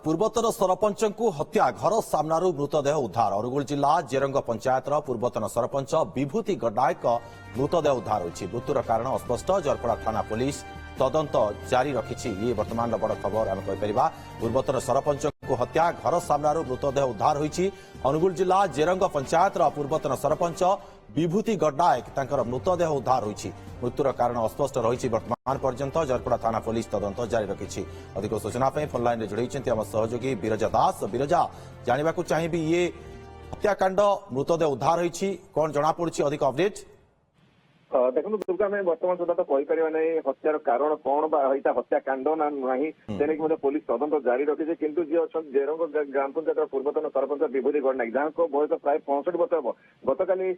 ପୂର୍ବତନ ସରପଞ୍ଚଙ୍କୁ ହତ୍ୟା ଘର ସାମ୍ନାରୁ ମୃତଦେହ ଉଦ୍ଧାର ଅନୁଗୁଳ ଜିଲ୍ଲା ଜେରଙ୍ଗ ପଞ୍ଚାୟତର ପୂର୍ବତନ ସରପଞ୍ଚ ବିଭୂତି ଗଡ୍ଡାୟଙ୍କ ମୃତଦେହ ଉଦ୍ଧାର ହୋଇଛି। ମୃତ୍ୟୁର କାରଣ ଅସ୍ପଷ୍ଟ। ଜରପଡ଼ା ଥାନା ପୁଲିସ ତଦନ୍ତ ଜାରି ରଖିଛି। ଇଏ ବର୍ତ୍ତମାନର ବଡ଼ ଖବର ଆମେ କହିପାରିବା। ପୂର୍ବତନ ସରପଞ୍ଚଙ୍କୁ ହତ୍ୟା ଘର ସାମ୍ନାରୁ ମୃତଦେହ ଉଦ୍ଧାର ହୋଇଛି। ଅନୁଗୁଳ ଜିଲ୍ଲା ଜେରଙ୍ଗ ପଞ୍ଚାୟତର ପୂର୍ବତନ ସରପଞ୍ଚ ବିଭୂତି ଗଡ୍ଡାୟକ ତାଙ୍କର ମୃତଦେହ ଉଦ୍ଧାର ହୋଇଛି। ମୃତ୍ୟୁର କାରଣ ଅସ୍ପଷ୍ଟ ରହିଛି। ବର୍ତ୍ତମାନ ପର୍ଯ୍ୟନ୍ତ ଜରପଡ଼ା ଥାନା ପୁଲିସ ତଦନ୍ତ ଜାରି ରଖିଛି। ଅଧିକ ସୂଚନା ପାଇଁ ଫୋନ୍ ଲାଇନରେ ଯୋଡିଛନ୍ତି ଆମ ସହଯୋଗୀ ବିରଜା ଦାସ। ବିରଜା, ଜାଣିବାକୁ ଚାହିଁବି ଇଏ ହତ୍ୟାକାଣ୍ଡ ମୃତଦେହ ଉଦ୍ଧାର ହୋଇଛି, କଣ ଜଣାପଡୁଛି ଅଧିକ ଅପଡେଟ୍? ଦେଖନ୍ତୁ ଦୁର୍ଗା, ଆମେ ବର୍ତ୍ତମାନ ସୁଦ୍ଧା ତ କହିପାରିବା ନାହିଁ ହତ୍ୟାର କାରଣ କଣ ବା ଏଇଟା ହତ୍ୟାକାଣ୍ଡ ନା ନାହିଁ, ସେନେଇକି ମଧ୍ୟ ପୋଲିସ ତଦନ୍ତ ଜାରି ରଖିଛି। କିନ୍ତୁ ଯିଏ ଅଛନ୍ତି ଜେରଙ୍ଗ ଗ୍ରାମ ପଞ୍ଚାୟତର ପୂର୍ବତନ ସରପଞ୍ଚ ବିଭୂତି ଗଡ୍ଡାୟକ, ଯାହାଙ୍କ ବୟସ ପ୍ରାୟ 65 ବର୍ଷ ହେବ, ଗତକାଲି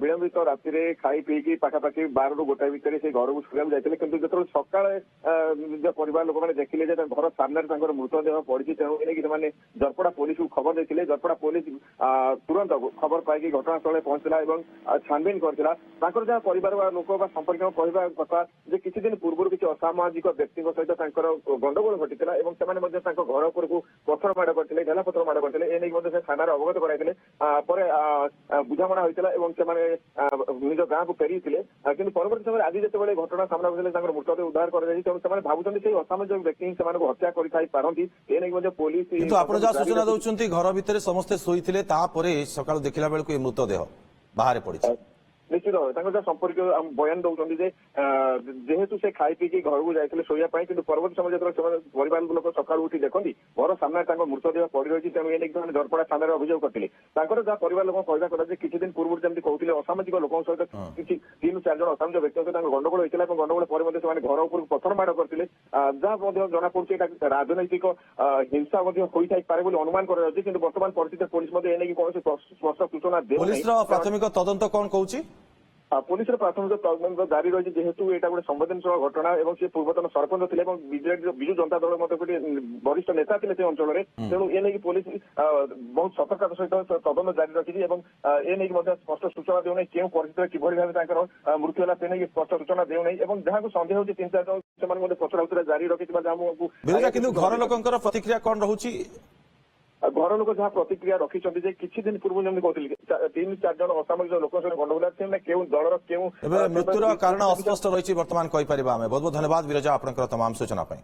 ବିଳମ୍ବିତ ରାତିରେ ଖାଇ ପିଇକି ପାଖାପାଖି 12ରୁ 1 ଭିତରେ ସେ ଘରକୁ ଶୋଇବାକୁ ଯାଇଥିଲେ। କିନ୍ତୁ ଯେତେବେଳେ ସକାଳେ ନିଜ ପରିବାର ଲୋକମାନେ ଦେଖିଲେ ଯେ ଘର ସାମ୍ନାରେ ତାଙ୍କର ମୃତଦେହ ପଡିଛି, ତେଣୁ ଏନେଇକି ସେମାନେ ଜରପଡ଼ା ପୋଲିସକୁ ଖବର ଦେଇଥିଲେ। ଜରପଡ଼ା ପୋଲିସ ତୁରନ୍ତ ଖବର ପାଇକି ଘଟଣାସ୍ଥଳରେ ପହଞ୍ଚିଥିଲା ଏବଂ ଛାନଭିନ କରିଥିଲା। ତାଙ୍କର ଯାହା ପରିବାର ଲୋକ ବା ସମ୍ପର୍କୀୟ କହିବା କଥା ଯେ କିଛି ଦିନ ପୂର୍ବରୁ କିଛି ଅସାମାଜିକ ବ୍ୟକ୍ତିଙ୍କ ସହିତ ତାଙ୍କର ଗଣ୍ଡଗୋଳ ଘଟିଥିଲା ଏବଂ ସେମାନେ ମଧ୍ୟ ତାଙ୍କ ଘର ଉପରକୁ ପଥର ମାଡ଼ କରିଥିଲେ, ଢେଲା ପଥର ମାଡ଼ କରିଥିଲେ। ଏ ନେଇ ମଧ୍ୟ ସେ ଥାନାରେ ଅବଗତ କରାଇଥିଲେ। ପରେ ବୁଝାମଣା ହୋଇଥିଲା ଏବଂ ସେମାନେ ନିଜ ଗାଁକୁ ଫେରିଥିଲେ। କିନ୍ତୁ ପରବର୍ତ୍ତୀ ସମୟରେ ଆଜି ଯେତେବେଳେ ଘଟଣା ସାମ୍ନାକୁ ଆସିଲେ ତାଙ୍କର ମୃତଦେହ ଉଦ୍ଧାର କରାଯାଇଛି, ତେଣୁ ସେମାନେ ଭାବୁଛନ୍ତି ସେଇ ଅସାମାଜିକ ବ୍ୟକ୍ତି ହିଁ ସେମାନଙ୍କୁ ହତ୍ୟା କରିଥାଇ ପାରନ୍ତି। ଏ ନେଇ ମଧ୍ୟ ପୋଲିସ କିନ୍ତୁ ଆପଣ ଯାହା ସୂଚନା ଦେଉଛନ୍ତି ଘର ଭିତରେ ସମସ୍ତେ ଶୋଇଥିଲେ, ତାପରେ ସକାଳୁ ଦେଖିଲା ବେଳକୁ ଏ ମୃତଦେହ ବାହାରେ ପଡିଛି। ନିଶ୍ଚିତ ଭାବେ ତାଙ୍କର ଯାହା ସମ୍ପର୍କୀୟ ବୟାନ ଦଉଛନ୍ତି ଯେ ଯେହେତୁ ସେ ଖାଇ ପିଇକି ଘରକୁ ଯାଇଥିଲେ ଶୋଇବା ପାଇଁ, କିନ୍ତୁ ପରବର୍ତ୍ତୀ ସମୟ ଯେତେବେଳେ ସେମାନେ ପରିବାର ଲୋକ ସକାଳୁ ଉଠି ଦେଖନ୍ତି ଘର ସାମ୍ନାରେ ତାଙ୍କ ମୃତଦେହ ପଡି ରହିଛି, ତେଣୁ ଏ ନେଇକି ସେମାନେ ଜରପଡ଼ା ଥାନାରେ ଅଭିଯୋଗ କରିଥିଲେ। ତାଙ୍କର ଯାହା ପରିବାର ଲୋକ କହିବା କଥା ଯେ କିଛି ଦିନ ପୂର୍ବରୁ ଯେମିତି କହୁଥିଲେ ଅସାମାଜିକ ଲୋକଙ୍କ ସହିତ କିଛି 3-4 ଜଣ ଅସାମାଜିକ ବ୍ୟକ୍ତିଙ୍କ ସହିତ ତାଙ୍କ ଗଣ୍ଡଗୋଳ ହୋଇଥିଲା ଏବଂ ଗଣ୍ଡଗୋଳ ପରେ ମଧ୍ୟ ସେମାନେ ଘର ଉପରକୁ ପଥର ମାଡ଼ କରିଥିଲେ। ଯାହା ମଧ୍ୟ ଜଣାପଡୁଛି ଏଇଟା ରାଜନୈତିକ ହିଂସା ମଧ୍ୟ ହୋଇଥାଇପାରେ ବୋଲି ଅନୁମାନ କରାଯାଉଛି। କିନ୍ତୁ ବର୍ତ୍ତମାନ ପରିସ୍ଥିତିରେ ପୋଲିସ ମଧ୍ୟ ଏ ନେଇକି କୌଣସି ସ୍ପଷ୍ଟ ସୂଚନା ଦେଉନାହିଁ। ପୋଲିସର ପ୍ରାଥମିକ ତଦନ୍ତ କଣ କହୁଛି? ପୋଲିସର ପ୍ରାଥମିକ ତଦନ୍ତ ଜାରି ରହିଛି। ଯେହେତୁ ଏଇଟା ଗୋଟେ ସମ୍ବେଦନଶୀଳ ଘଟଣା ଏବଂ ସେ ପୂର୍ବତନ ସରପଞ୍ଚ ଥିଲେ ଏବଂ ବିଜୁ ଜନତା ଦଳ ମଧ୍ୟ ଗୋଟେ ବରିଷ୍ଠ ନେତା ଥିଲେ ସେ ଅଞ୍ଚଳରେ, ତେଣୁ ଏ ନେଇକି ପୋଲିସ ବହୁତ ସତର୍କତା ସହିତ ତଦନ୍ତ ଜାରି ରଖିଛି ଏବଂ ଏ ନେଇକି ମଧ୍ୟ ସ୍ପଷ୍ଟ ସୂଚନା ଦେଉନାହିଁ କେଉଁ ପରିସ୍ଥିତିରେ କିଭଳି ଭାବେ ତାଙ୍କର ମୃତ୍ୟୁ ହେଲା ସେ ନେଇକି ସ୍ପଷ୍ଟ ସୂଚନା ଦେଉନାହିଁ ଏବଂ ଯାହାକୁ ସନ୍ଦେହ ହେଉଛି 3-4 ଜଣ ସେମାନେ ମଧ୍ୟ ପଚରାଉଚରା ଜାରି ରଖିଥିବା ଯାହାକୁ। କିନ୍ତୁ ଘର ଲୋକଙ୍କର ପ୍ରତିକ୍ରିୟା କଣ ରହୁଛି? ଘର ଲୋକ ଯାହା ପ୍ରତିକ୍ରିୟା ରଖିଛନ୍ତି ଯେ କିଛି ଦିନ ପୂର୍ବରୁ ଯେମିତି କହୁଥିଲି 3-4 ଜଣ ଅସାମାଜିକ ଲୋକଙ୍କ ସହିତ ଗଣ୍ଡଗୋଳ ସେମାନେ କେଉଁ ଦଳର କେଉଁ ଏବେ ମୃତ୍ୟୁର କାରଣ ଅସ୍ପଷ୍ଟ ରହିଛି ବର୍ତ୍ତମାନ କହିପାରିବା ଆମେ। ବହୁତ ବହୁତ ଧନ୍ୟବାଦ ବିରଜା ଆପଣଙ୍କର ତମାମ ସୂଚନା ପାଇଁ।